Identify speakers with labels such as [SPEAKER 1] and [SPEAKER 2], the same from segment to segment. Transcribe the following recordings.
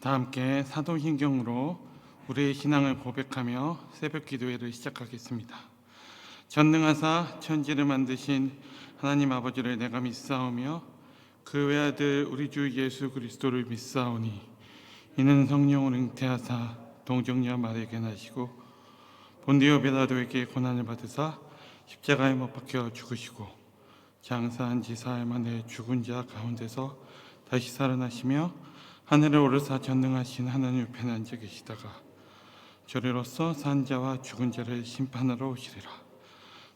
[SPEAKER 1] 다 함께 사도신경으로 우리의 신앙을 고백하며 새벽 기도회를 시작하겠습니다. 전능하사 천지를 만드신 하나님 아버지를 내가 믿사오며 그 외아들 우리 주 예수 그리스도를 믿사오니 이는 성령을 잉태하사 동정녀 마리아에게 나시고 본디오 빌라도에게 고난을 받으사 십자가에 못 박혀 죽으시고 장사한 지 사흘 만에 죽은 자 가운데서 다시 살아나시며 하늘에 오르사 전능하신 하나님 우편에 앉아 계시다가 저리로서 산 자와 죽은 자를 심판하러 오시리라.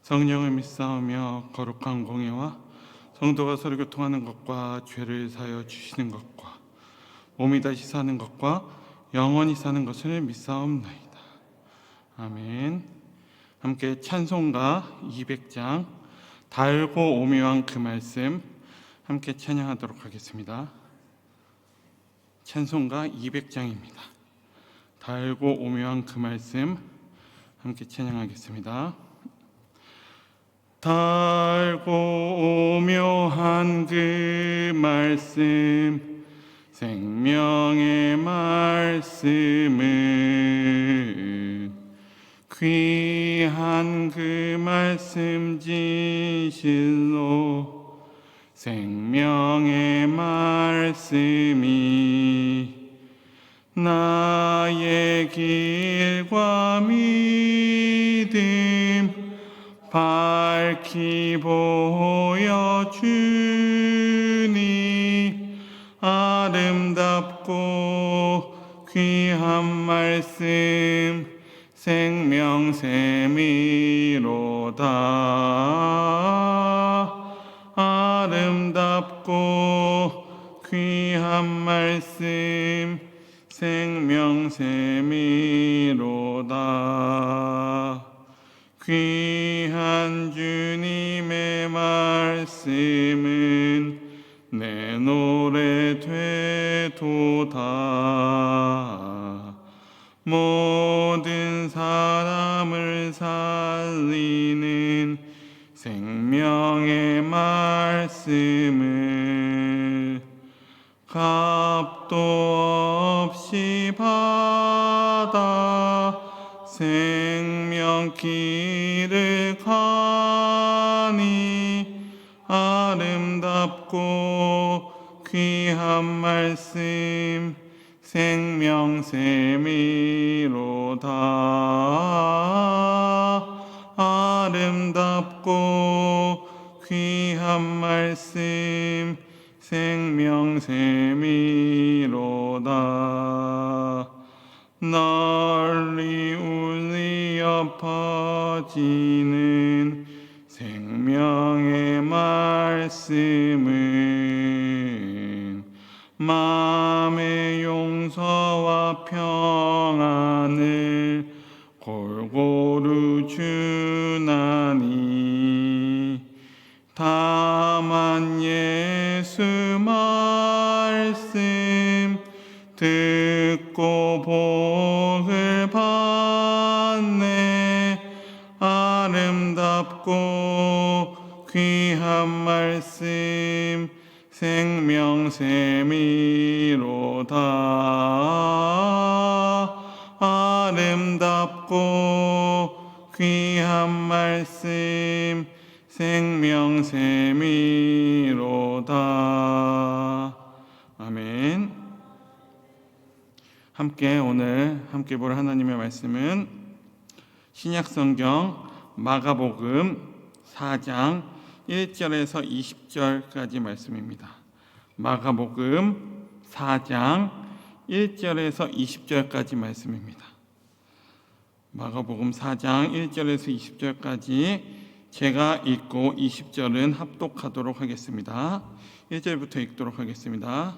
[SPEAKER 1] 성령을 믿사오며 거룩한 공예와 성도가 서로 교통하는 것과 죄를 사하여 주시는 것과 몸이 다시 사는 것과 영원히 사는 것을 믿사옵나이다. 아멘. 함께 찬송가 200장 달고 오묘한 그 말씀 함께 찬양하도록 하겠습니다. 찬송가 200장입니다. 달고 오묘한 그 말씀 함께 찬양하겠습니다. 달고 오묘한 그 말씀 생명의 말씀은 귀한 그 말씀 진실로 생명의 말씀이 나의 길과 믿음 밝히 보여주니 아름답고 귀한 말씀 생명샘이로다. 아름답고 귀한 말씀 생명샘이로다. 귀한 주님의 말씀은 내 노래 되도다. 모든 사람을 살리는 생명의 말씀을 값도 없이 받아 생명길을 가니 아름답고 귀한 말씀 생명샘이로다. 아름답고 귀한 말씀 생명샘이로다. 널리 울리어 퍼지는 생명의 말씀은 마음의 용서와 평안을 골고루 주나니 다만 예수 말씀 듣고 복을 받네. 아름답고 귀한 말씀 생명샘이로다. 아름답고 귀한 말씀 생명샘이로다. 아멘. 함께 오늘 함께 볼 하나님의 말씀은 신약성경 마가복음 4장 1절에서 20절까지 말씀입니다. 마가복음 4장 1절에서 20절까지 말씀입니다. 마가복음 4장 1절에서 20절까지 제가 읽고 20절은 합독하도록 하겠습니다. 1절부터 읽도록 하겠습니다.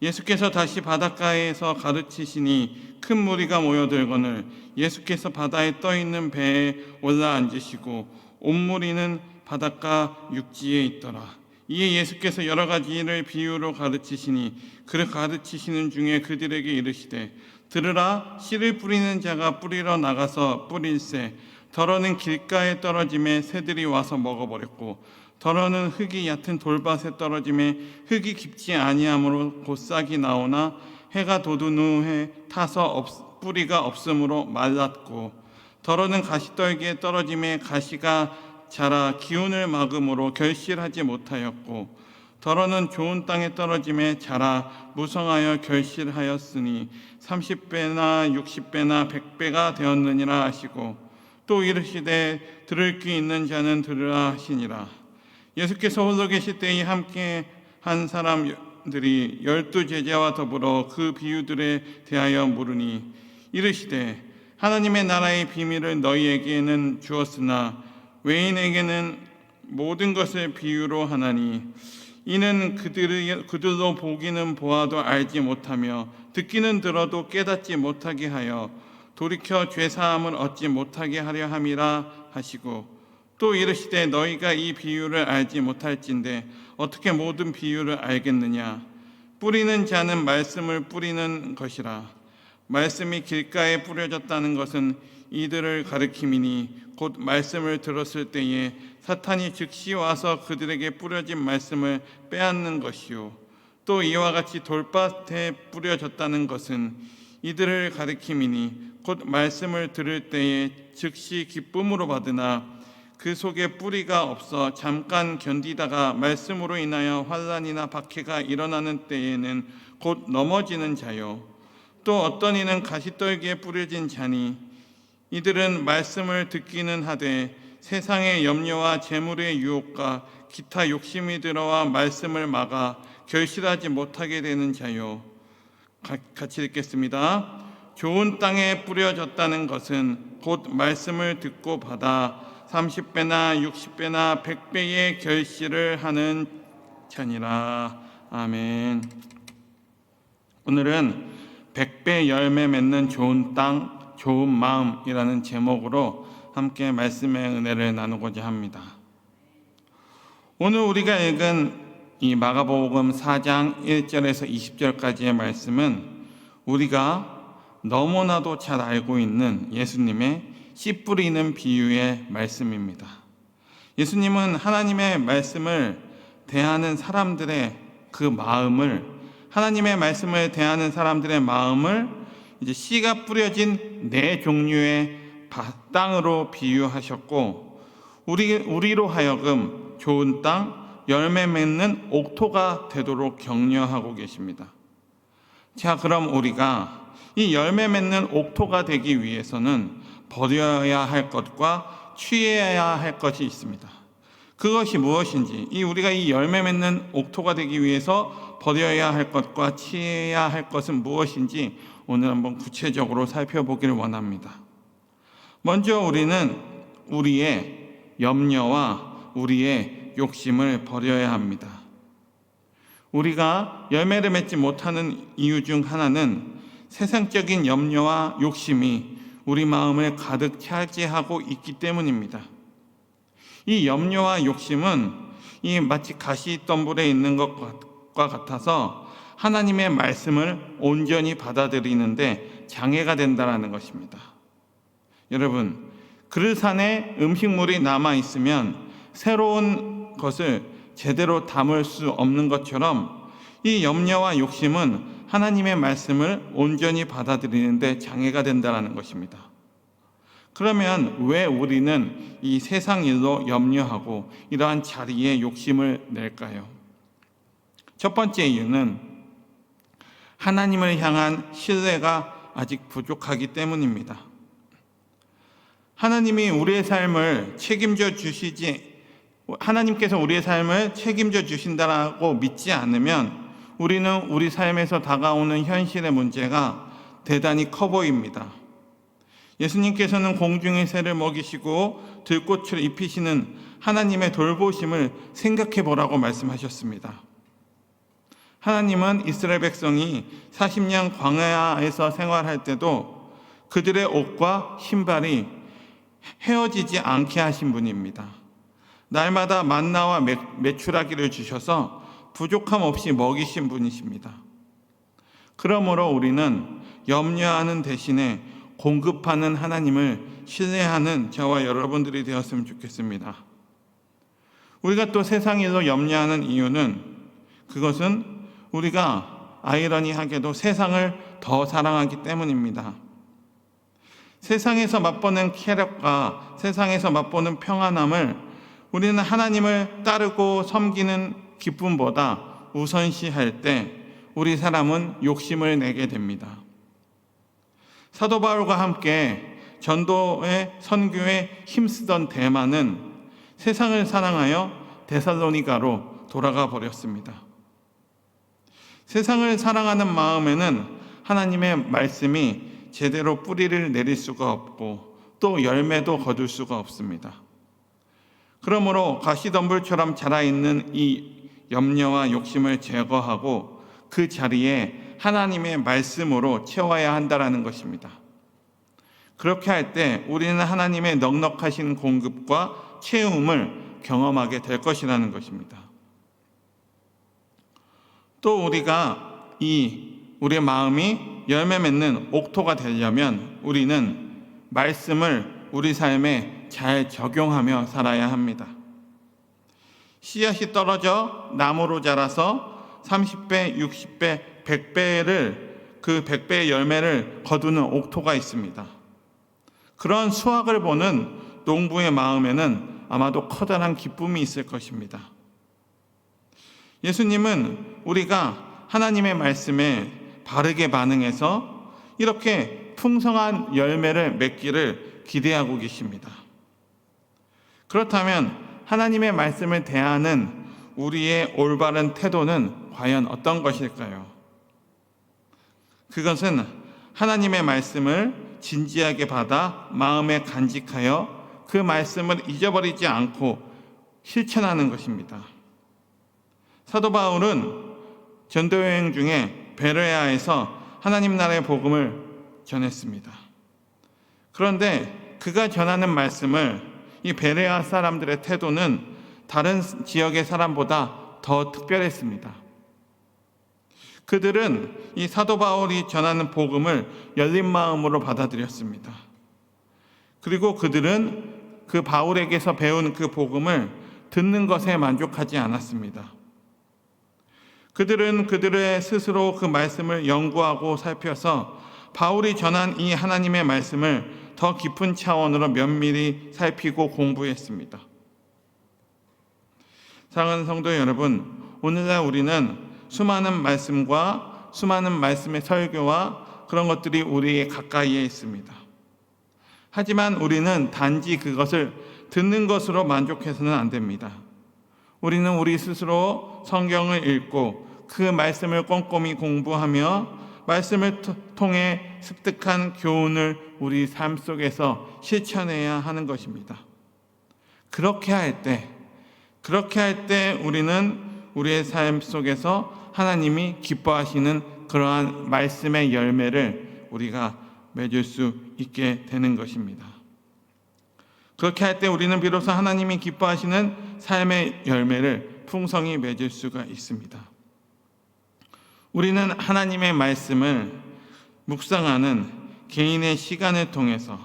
[SPEAKER 1] 예수께서 다시 바닷가에서 가르치시니 큰 무리가 모여들거늘 예수께서 바다에 떠있는 배에 올라앉으시고 온 무리는 바닷가 육지에 있더라. 이에 예수께서 여러 가지를 비유로 가르치시니 그를 가르치시는 중에 그들에게 이르시되 들으라. 씨를 뿌리는 자가 뿌리러 나가서 뿌릴새 더러는 길가에 떨어짐에 새들이 와서 먹어버렸고 더러는 흙이 얕은 돌밭에 떨어짐에 흙이 깊지 아니하므로 곧 싹이 나오나 해가 돋은 후에 타서 뿌리가 없으므로 말랐고, 더러는 가시떨기에 떨어짐에 가시가 자라 기운을 막음으로 결실하지 못하였고, 더러는 좋은 땅에 떨어짐에 자라 무성하여 결실하였으니 30배나 60배나 100배가 되었느니라 하시고, 또 이르시되 들을 귀 있는 자는 들으라 하시니라. 예수께서 홀로 계실 때에 함께 한 사람들이 12 제자와 더불어 그 비유들에 대하여 물으니, 이르시되 하나님의 나라의 비밀을 너희에게는 주었으나 외인에게는 모든 것을 비유로 하나니, 이는 그들로 보기는 보아도 알지 못하며 듣기는 들어도 깨닫지 못하게 하여 돌이켜 죄사함을 얻지 못하게 하려 함이라 하시고, 또 이르시되 너희가 이 비유를 알지 못할진대 어떻게 모든 비유를 알겠느냐. 뿌리는 자는 말씀을 뿌리는 것이라. 말씀이 길가에 뿌려졌다는 것은 이들을 가리킴이니, 곧 말씀을 들었을 때에 사탄이 즉시 와서 그들에게 뿌려진 말씀을 빼앗는 것이요, 또 이와 같이 돌밭에 뿌려졌다는 것은 이들을 가리킴이니, 곧 말씀을 들을 때에 즉시 기쁨으로 받으나 그 속에 뿌리가 없어 잠깐 견디다가 말씀으로 인하여 환난이나 박해가 일어나는 때에는 곧 넘어지는 자요, 또 어떤 이는 가시떨기에 뿌려진 자니, 이들은 말씀을 듣기는 하되 세상의 염려와 재물의 유혹과 기타 욕심이 들어와 말씀을 막아 결실하지 못하게 되는 자요. 같이 읽겠습니다. 좋은 땅에 뿌려졌다는 것은 곧 말씀을 듣고 받아 30배나 60배나 100배의 결실을 하는 자니라. 아멘. 오늘은 100배 열매 맺는 좋은 땅, 좋은 마음이라는 제목으로 함께 말씀의 은혜를 나누고자 합니다. 오늘 우리가 읽은 이 마가복음 4장 1절에서 20절까지의 말씀은 우리가 너무나도 잘 알고 있는 예수님의 씨 뿌리는 비유의 말씀입니다. 예수님은 하나님의 말씀을 대하는 사람들의 그 마음을, 하나님의 말씀을 대하는 사람들의 마음을 이제 씨가 뿌려진 네 종류의 땅으로 비유하셨고, 우리로 하여금 좋은 땅, 열매 맺는 옥토가 되도록 격려하고 계십니다. 자, 그럼 우리가 이 열매 맺는 옥토가 되기 위해서는 버려야 할 것과 취해야 할 것이 있습니다. 그것이 무엇인지, 우리가 이 열매 맺는 옥토가 되기 위해서 버려야 할 것과 취해야 할 것은 무엇인지 오늘 한번 구체적으로 살펴보기를 원합니다. 먼저 우리는 우리의 염려와 우리의 욕심을 버려야 합니다. 우리가 열매를 맺지 못하는 이유 중 하나는 세상적인 염려와 욕심이 우리 마음을 가득 차지하고 있기 때문입니다. 이 염려와 욕심은 마치 가시덤불에 있는 것과 같아서 하나님의 말씀을 온전히 받아들이는데 장애가 된다는 것입니다. 여러분, 그릇 안에 음식물이 남아있으면 새로운 것을 제대로 담을 수 없는 것처럼 이 염려와 욕심은 하나님의 말씀을 온전히 받아들이는데 장애가 된다는 것입니다. 그러면 왜 우리는 이 세상 일로 염려하고 이러한 자리에 욕심을 낼까요? 첫 번째 이유는 하나님을 향한 신뢰가 아직 부족하기 때문입니다. 하나님께서 우리의 삶을 책임져 주신다고 믿지 않으면 우리는 우리 삶에서 다가오는 현실의 문제가 대단히 커 보입니다. 예수님께서는 공중의 새를 먹이시고 들꽃을 입히시는 하나님의 돌보심을 생각해 보라고 말씀하셨습니다. 하나님은 이스라엘 백성이 40년 광야에서 생활할 때도 그들의 옷과 신발이 헤어지지 않게 하신 분입니다. 날마다 만나와 메추라기를 주셔서 부족함 없이 먹이신 분이십니다. 그러므로 우리는 염려하는 대신에 공급하는 하나님을 신뢰하는 저와 여러분들이 되었으면 좋겠습니다. 우리가 또 세상 일로 염려하는 이유는 그것은 우리가 아이러니하게도 세상을 더 사랑하기 때문입니다. 세상에서 맛보는 쾌락과 세상에서 맛보는 평안함을 우리는 하나님을 따르고 섬기는 기쁨보다 우선시할 때 우리 사람은 욕심을 내게 됩니다. 사도 바울과 함께 전도의 선교에 힘쓰던 데마는 세상을 사랑하여 데살로니가로 돌아가 버렸습니다. 세상을 사랑하는 마음에는 하나님의 말씀이 제대로 뿌리를 내릴 수가 없고 또 열매도 거둘 수가 없습니다. 그러므로 가시덤불처럼 자라있는 이 염려와 욕심을 제거하고 그 자리에 하나님의 말씀으로 채워야 한다는 것입니다. 그렇게 할 때 우리는 하나님의 넉넉하신 공급과 채움을 경험하게 될 것이라는 것입니다. 또 우리가 우리의 마음이 열매 맺는 옥토가 되려면 우리는 말씀을 우리 삶에 잘 적용하며 살아야 합니다. 씨앗이 떨어져 나무로 자라서 30배, 60배, 100배를 100배의 열매를 거두는 옥토가 있습니다. 그런 수확을 보는 농부의 마음에는 아마도 커다란 기쁨이 있을 것입니다. 예수님은 우리가 하나님의 말씀에 바르게 반응해서 이렇게 풍성한 열매를 맺기를 기대하고 계십니다. 그렇다면 하나님의 말씀을 대하는 우리의 올바른 태도는 과연 어떤 것일까요? 그것은 하나님의 말씀을 진지하게 받아 마음에 간직하여 그 말씀을 잊어버리지 않고 실천하는 것입니다. 사도 바울은 전도여행 중에 베레아에서 하나님 나라의 복음을 전했습니다. 그런데 그가 전하는 말씀을 이 베레아 사람들의 태도는 다른 지역의 사람보다 더 특별했습니다. 그들은 이 사도 바울이 전하는 복음을 열린 마음으로 받아들였습니다. 그리고 그들은 그 바울에게서 배운 그 복음을 듣는 것에 만족하지 않았습니다. 그들은 그들의 스스로 그 말씀을 연구하고 살펴서 바울이 전한 이 하나님의 말씀을 더 깊은 차원으로 면밀히 살피고 공부했습니다. 사랑하는 성도 여러분, 오늘날 우리는 수많은 말씀과 수많은 말씀의 설교와 그런 것들이 우리 가까이에 있습니다. 하지만 우리는 단지 그것을 듣는 것으로 만족해서는 안 됩니다. 우리는 우리 스스로 성경을 읽고 그 말씀을 꼼꼼히 공부하며 말씀을 통해 습득한 교훈을 우리 삶 속에서 실천해야 하는 것입니다. 그렇게 할 때 우리는 우리의 삶 속에서 하나님이 기뻐하시는 그러한 말씀의 열매를 우리가 맺을 수 있게 되는 것입니다. 그렇게 할 때 우리는 비로소 하나님이 기뻐하시는 삶의 열매를 풍성히 맺을 수가 있습니다. 우리는 하나님의 말씀을 묵상하는 개인의 시간을 통해서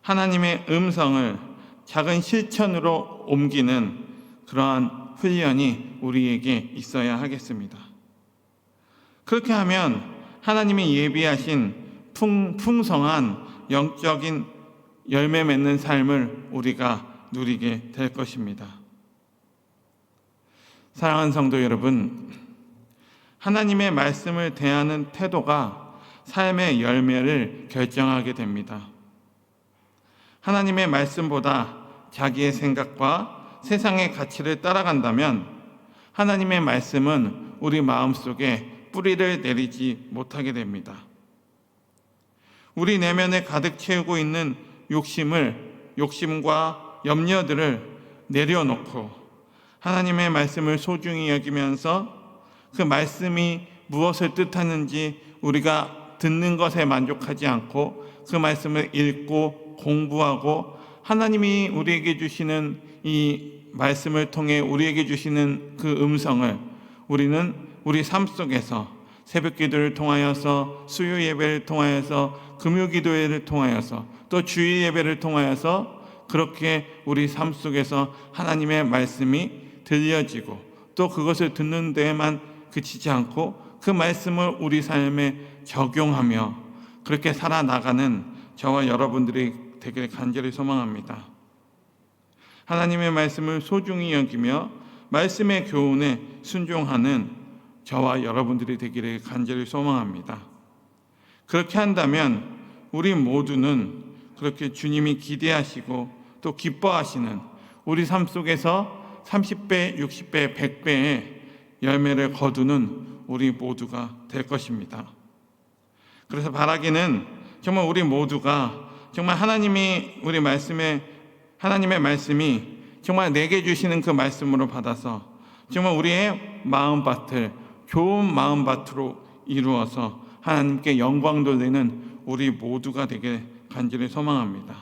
[SPEAKER 1] 하나님의 음성을 작은 실천으로 옮기는 그러한 훈련이 우리에게 있어야 하겠습니다. 그렇게 하면 하나님이 예비하신 풍성한 영적인 열매 맺는 삶을 우리가 누리게 될 것입니다. 사랑하는 성도 여러분, 하나님의 말씀을 대하는 태도가 삶의 열매를 결정하게 됩니다. 하나님의 말씀보다 자기의 생각과 세상의 가치를 따라간다면 하나님의 말씀은 우리 마음속에 뿌리를 내리지 못하게 됩니다. 우리 내면에 가득 채우고 있는 욕심과 염려들을 내려놓고 하나님의 말씀을 소중히 여기면서 그 말씀이 무엇을 뜻하는지 우리가 듣는 것에 만족하지 않고 그 말씀을 읽고 공부하고 하나님이 우리에게 주시는 이 말씀을 통해 우리에게 주시는 그 음성을 우리는 우리 삶 속에서 새벽 기도를 통하여서 수요 예배를 통하여서 금요 기도회를 통하여서 또 주일 예배를 통하여서 그렇게 우리 삶 속에서 하나님의 말씀이 들려지고 또 그것을 듣는 데에만 그치지 않고 그 말씀을 우리 삶에 적용하며 그렇게 살아나가는 저와 여러분들이 되기를 간절히 소망합니다. 하나님의 말씀을 소중히 여기며 말씀의 교훈에 순종하는 저와 여러분들이 되기를 간절히 소망합니다. 그렇게 한다면 우리 모두는 그렇게 주님이 기대하시고 또 기뻐하시는 우리 삶 속에서 30배, 60배, 100배의 열매를 거두는 우리 모두가 될 것입니다. 그래서 바라기는 정말 우리 모두가 정말 하나님의 말씀이 정말 내게 주시는 그 말씀으로 받아서 정말 우리의 마음밭을 좋은 마음밭으로 이루어서 하나님께 영광 돌리는 우리 모두가 되게 간절히 소망합니다.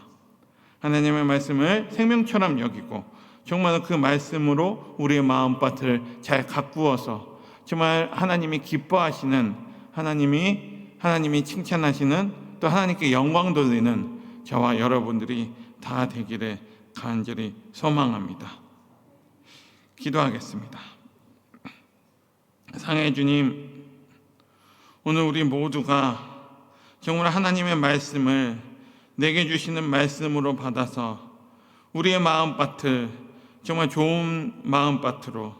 [SPEAKER 1] 하나님의 말씀을 생명처럼 여기고 정말 그 말씀으로 우리의 마음밭을 잘 가꾸어서 정말 하나님이 기뻐하시는 하나님이 칭찬하시는 또 하나님께 영광 돌리는 저와 여러분들이 다 되기를 간절히 소망합니다. 기도하겠습니다. 상해 주님, 오늘 우리 모두가 정말 하나님의 말씀을 내게 주시는 말씀으로 받아서 우리의 마음밭을 정말 좋은 마음밭으로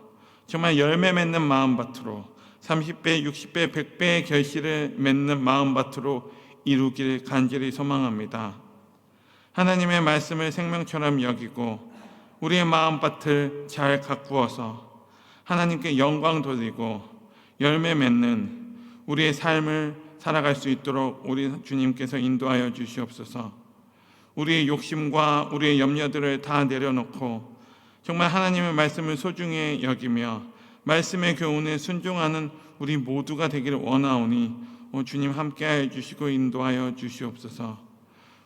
[SPEAKER 1] 정말 열매 맺는 마음밭으로 30배, 60배, 100배의 결실을 맺는 마음밭으로 이루기를 간절히 소망합니다. 하나님의 말씀을 생명처럼 여기고 우리의 마음밭을 잘 가꾸어서 하나님께 영광 돌리고 열매 맺는 우리의 삶을 살아갈 수 있도록 우리 주님께서 인도하여 주시옵소서. 우리의 욕심과 우리의 염려들을 다 내려놓고 정말 하나님의 말씀을 소중히 여기며 말씀의 교훈에 순종하는 우리 모두가 되기를 원하오니 주님 함께하여 주시고 인도하여 주시옵소서.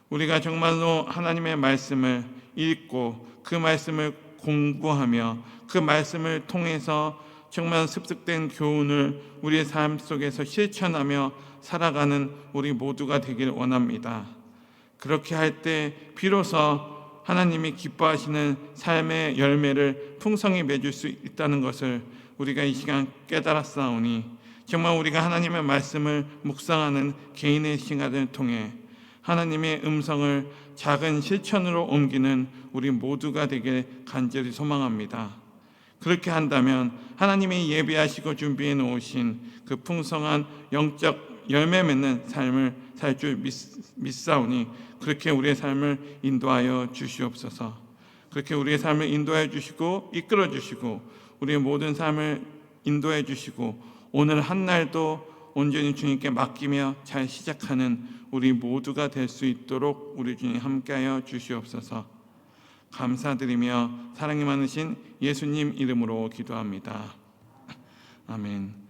[SPEAKER 1] 우리가 정말로 하나님의 말씀을 읽고 그 말씀을 공부하며 그 말씀을 통해서 정말 습득된 교훈을 우리의 삶 속에서 실천하며 살아가는 우리 모두가 되기를 원합니다. 그렇게 할 때 비로소 하나님이 기뻐하시는 삶의 열매를 풍성히 맺을 수 있다는 것을 우리가 이 시간 깨달았사오니 정말 우리가 하나님의 말씀을 묵상하는 개인의 시간을 통해 하나님의 음성을 작은 실천으로 옮기는 우리 모두가 되길 간절히 소망합니다. 그렇게 한다면 하나님이 예비하시고 준비해 놓으신 그 풍성한 영적 열매 맺는 삶을 살 줄 믿사오니 그렇게 우리의 삶을 인도하여 주시옵소서. 그렇게 우리의 삶을 인도해 주시고 이끌어 주시고 우리의 모든 삶을 인도해 주시고 오늘 한 날도 온전히 주님께 맡기며 잘 시작하는 우리 모두가 될 수 있도록 우리 주님 함께하여 주시옵소서. 감사드리며 사랑이 많으신 예수님 이름으로 기도합니다. 아멘.